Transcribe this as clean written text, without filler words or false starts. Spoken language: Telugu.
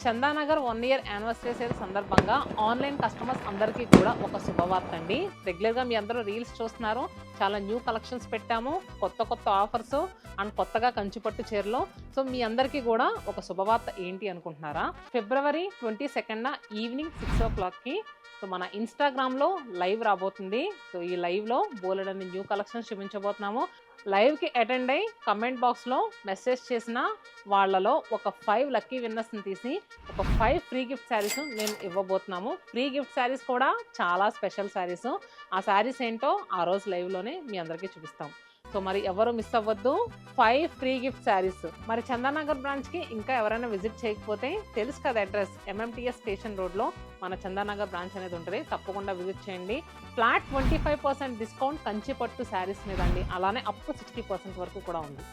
చందానగర్ 1 ఇయర్ యానివర్సరీ సేల్ సందర్భంగా ఆన్లైన్ కస్టమర్స్ అందరికీ కూడా ఒక శుభవార్త అండి. రెగ్యులర్గా మీ అందరూ రీల్స్ చూస్తున్నారు, చాలా న్యూ కలెక్షన్స్ పెట్టాము, కొత్త కొత్త ఆఫర్స్ అండ్ కొత్తగా కంచిపట్టు చీరలు. సో మీ అందరికీ కూడా ఒక శుభవార్త ఏంటి అనుకుంటున్నారా? ఫిబ్రవరి 22 ఈవినింగ్ 6 o'clockకి సో మన ఇన్స్టాగ్రామ్లో లైవ్ రాబోతుంది. సో ఈ లైవ్లో బోలెడన్ని న్యూ కలెక్షన్స్ చూపించబోతున్నాము. లైవ్కి అటెండ్ అయ్యి కమెంట్ బాక్స్లో మెసేజ్ చేసిన వాళ్ళలో ఒక 5 లక్కీ విన్నర్స్ని తీసి ఒక 5 ఫ్రీ గిఫ్ట్ శారీస్ మేము ఇవ్వబోతున్నాము. ఫ్రీ గిఫ్ట్ శారీస్ కూడా చాలా స్పెషల్ శారీస్. ఆ శారీస్ ఏంటో ఆ రోజు లైవ్లోనే మీ అందరికీ చూపిస్తాం. సో మరి ఎవరు మిస్ అవ్వద్దు, 5 ఫ్రీ గిఫ్ట్ శారీస్. మరి చందానగర్ బ్రాంచ్కి ఇంకా ఎవరైనా విజిట్ చేయకపోతే తెలుసు కదా అడ్రస్, MMTS స్టేషన్ రోడ్లో మన చందానగర్ బ్రాంచ్ అనేది ఉంటుంది. తప్పకుండా విజిట్ చేయండి. ఫ్లాట్ 25% డిస్కౌంట్ కంచిపట్టు శారీస్ మీద అండి, అలానే అప్ టు 60% వరకు కూడా ఉంది.